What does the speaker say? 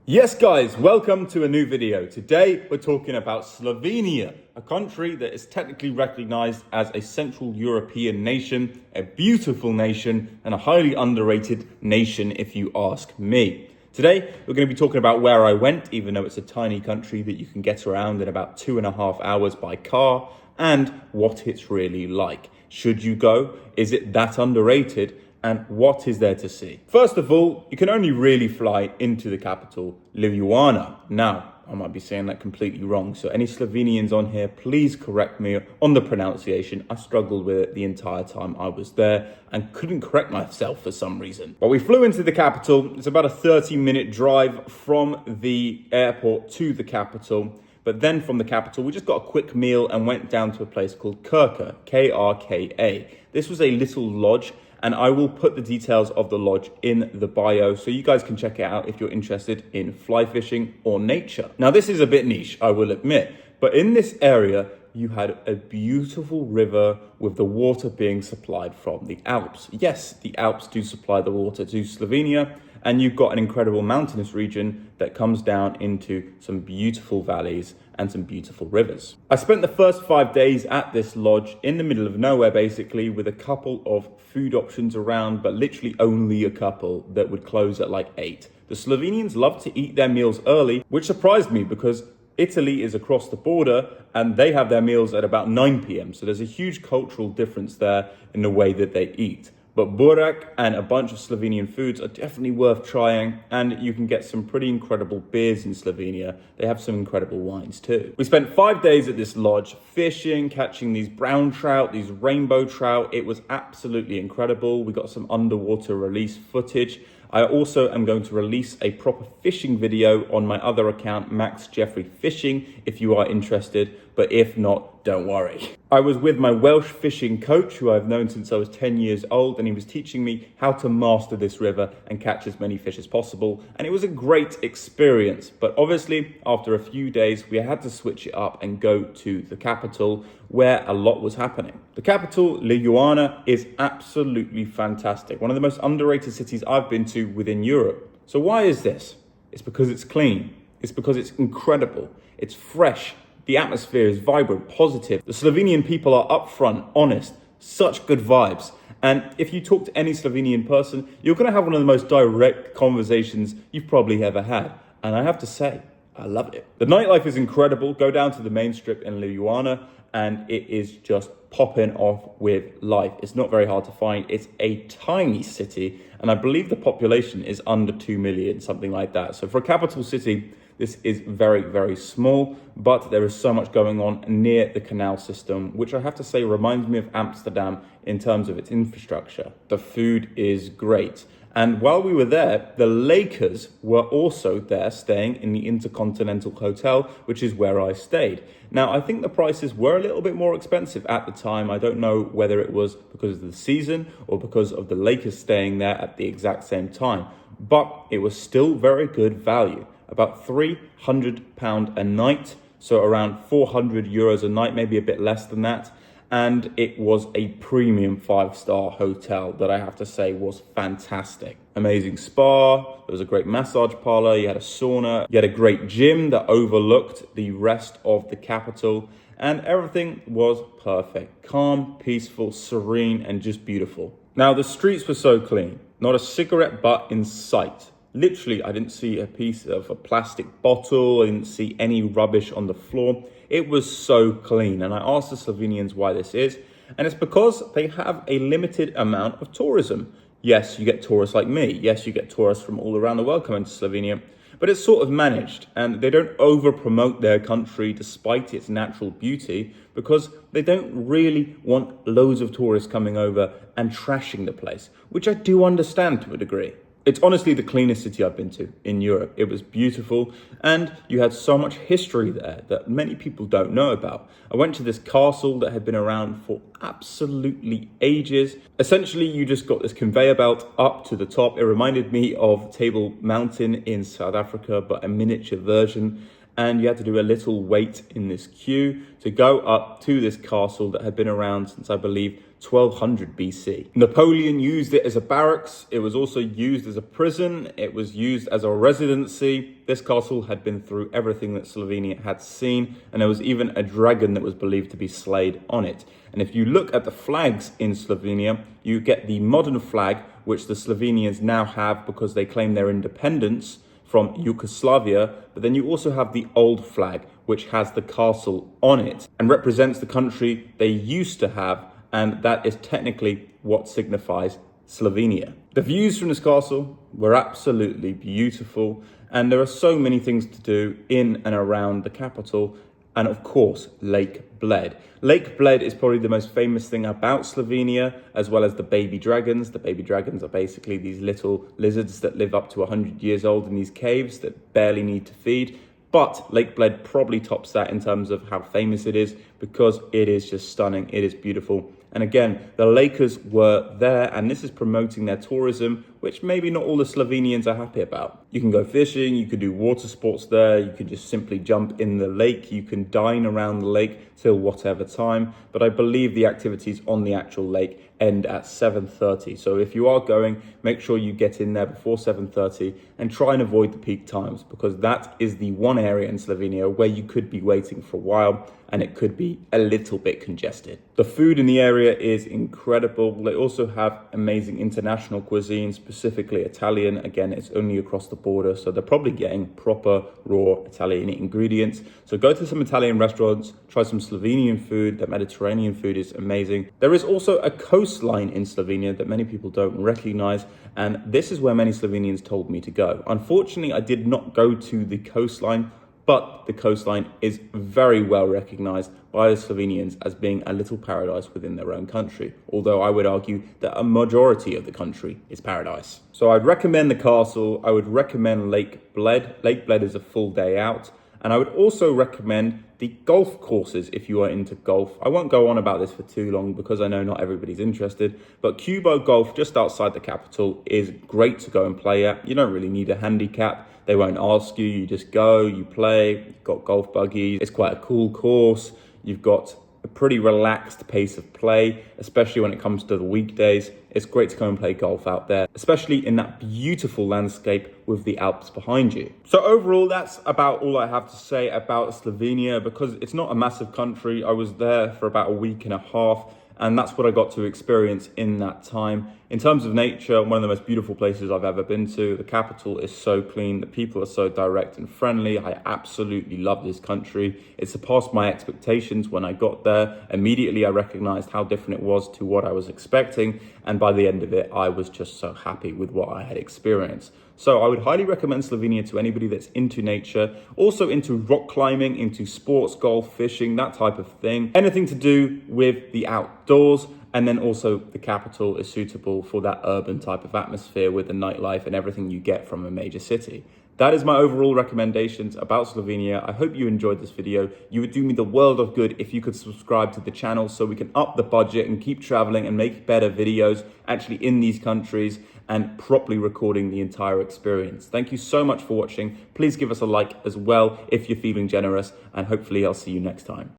Yes guys, welcome to a new video. Today we're talking about Slovenia, a country that is technically recognized as a Central European nation, a beautiful nation, and a highly underrated nation if you ask me. Today we're going to be talking about where I went, even though it's a tiny country that you can get around in about 2.5 hours by car, and what it's really like. Should you go? Is it that underrated? And what is there to see? First of all, you can only really fly into the capital, Ljubljana. Now, I might be saying that completely wrong, so any Slovenians on here, please correct me on the pronunciation. I struggled with it the entire time I was there and couldn't correct myself for some reason. But we flew into the capital. It's about a 30-minute drive from the airport to the capital. But then from the capital, we just got a quick meal and went down to a place called Krka, K-R-K-A. This was a little lodge, and I will put the details of the lodge in the bio so you guys can check it out if you're interested in fly fishing or nature. Now, this is a bit niche, I will admit, but in this area, you had a beautiful river with the water being supplied from the Alps. Yes, the Alps do supply the water to Slovenia, and you've got an incredible mountainous region that comes down into some beautiful valleys and some beautiful rivers. I spent the first 5 days at this lodge in the middle of nowhere, basically, with a couple of food options around, but literally only a couple that would close at like 8. The Slovenians love to eat their meals early, which surprised me because Italy is across the border and they have their meals at about 9 p.m. So there's a huge cultural difference there in the way that they eat. But burak and a bunch of Slovenian foods are definitely worth trying, and you can get some pretty incredible beers in Slovenia. They have some incredible wines too. We spent 5 days at this lodge fishing, catching these brown trout, these rainbow trout. It was absolutely incredible. We got some underwater release footage. I also am going to release a proper fishing video on my other account, Max Jeffrey Fishing, if you are interested, but if not, don't worry. I was with my Welsh fishing coach, who I've known since I was 10 years old, and he was teaching me how to master this river and catch as many fish as possible, and it was a great experience. But obviously, after a few days, we had to switch it up and go to the capital, where a lot was happening. The capital, Ljubljana, is absolutely fantastic. One of the most underrated cities I've been to within Europe. So why is this? It's because it's clean. It's because it's incredible. It's fresh. The atmosphere is vibrant, positive. The Slovenian people are upfront, honest, such good vibes. And if you talk to any Slovenian person, you're going to have one of the most direct conversations you've probably ever had. And I have to say, I love it. The nightlife is incredible. Go down to the main strip in Ljubljana and it is just popping off with life. It's not very hard to find. It's a tiny city, and I believe the population is under 2 million, something like that. So for a capital city, this is very, very small, but there is so much going on near the canal system, which I have to say reminds me of Amsterdam in terms of its infrastructure. The food is great. And while we were there, the Lakers were also there staying in the Intercontinental Hotel, which is where I stayed. Now, I think the prices were a little bit more expensive at the time. I don't know whether it was because of the season or because of the Lakers staying there at the exact same time, but it was still very good value. About £300 a night, so around 400 euros a night, maybe a bit less than that. And it was a premium 5-star hotel that I have to say was fantastic. Amazing spa, there was a great massage parlor, you had a sauna, you had a great gym that overlooked the rest of the capital, and everything was perfect. Calm, peaceful, serene, and just beautiful. Now, the streets were so clean, not a cigarette butt in sight. Literally, I didn't see a piece of a plastic bottle, I didn't see any rubbish on the floor. It was so clean, and I asked the Slovenians why this is, and it's because they have a limited amount of tourism. Yes, you get tourists like me. Yes, you get tourists from all around the world coming to Slovenia, but it's sort of managed, and they don't over-promote their country despite its natural beauty because they don't really want loads of tourists coming over and trashing the place, which I do understand to a degree. It's honestly the cleanest city I've been to in Europe. It was beautiful, and you had so much history there that many people don't know about. I went to this castle that had been around for absolutely ages. Essentially, you just got this conveyor belt up to the top. It reminded me of Table Mountain in South Africa, but a miniature version. and you had to do a little wait in this queue to go up to this castle that had been around since, I believe, 1200 BC. Napoleon used it as a barracks. It was also used as a prison. It was used as a residency. This castle had been through everything that Slovenia had seen, and there was even a dragon that was believed to be slayed on it. And if you look at the flags in Slovenia, you get the modern flag, which the Slovenians now have because they claim their independence from Yugoslavia, but then you also have the old flag, which has the castle on it and represents the country they used to have, and that is technically what signifies Slovenia. The views from this castle were absolutely beautiful, and there are so many things to do in and around the capital, and of course, Lake Bled. Lake Bled is probably the most famous thing about Slovenia, as well as the baby dragons. The baby dragons are basically these little lizards that live up to 100 years old in these caves that barely need to feed. But Lake Bled probably tops that in terms of how famous it is, because it is just stunning. It is beautiful. And again, the Lakers were there, and this is promoting their tourism, which maybe not all the Slovenians are happy about. You can go fishing, you could do water sports there, you could just simply jump in the lake, you can dine around the lake till whatever time. But I believe the activities on the actual lake end at 7:30. So if you are going, make sure you get in there before 7:30 and try and avoid the peak times, because that is the one area in Slovenia where you could be waiting for a while and it could be a little bit congested. The food in the area is incredible. They also have amazing international cuisine, specifically Italian. Again, it's only across the border, so they're probably getting proper raw Italian ingredients. So go to some Italian restaurants, try some Slovenian food. The Mediterranean food is amazing. There is also a coastline in Slovenia that many people don't recognize, and this is where many Slovenians told me to go. Unfortunately, I did not go to the coastline, but the coastline is very well recognized by the Slovenians as being a little paradise within their own country. Although I would argue that a majority of the country is paradise. So I'd recommend the castle. I would recommend Lake Bled. Lake Bled is a full day out. And I would also recommend the golf courses if you are into golf. I won't go on about this for too long because I know not everybody's interested, but Cubo Golf just outside the capital is great to go and play at. You don't really need a handicap. They won't ask you, you just go, you play, you've got golf buggies. It's quite a cool course. You've got a pretty relaxed pace of play, especially when it comes to the weekdays. It's great to go and play golf out there, especially in that beautiful landscape with the Alps behind you. So overall, that's about all I have to say about Slovenia, because it's not a massive country. I was there for about a week and a half, and that's what I got to experience in that time. In terms of nature, one of the most beautiful places I've ever been to. The capital is so clean. The people are so direct and friendly. I absolutely love this country. It surpassed my expectations when I got there. Immediately, I recognized how different it was to what I was expecting. And by the end of it, I was just so happy with what I had experienced. So I would highly recommend Slovenia to anybody that's into nature, also into rock climbing, into sports, golf, fishing, that type of thing. Anything to do with the outdoors. And then also the capital is suitable for that urban type of atmosphere with the nightlife and everything you get from a major city. That is my overall recommendations about Slovenia. I hope you enjoyed this video. You would do me the world of good if you could subscribe to the channel so we can up the budget and keep traveling and make better videos actually in these countries and properly recording the entire experience. Thank you so much for watching. Please give us a like as well if you're feeling generous, and hopefully I'll see you next time.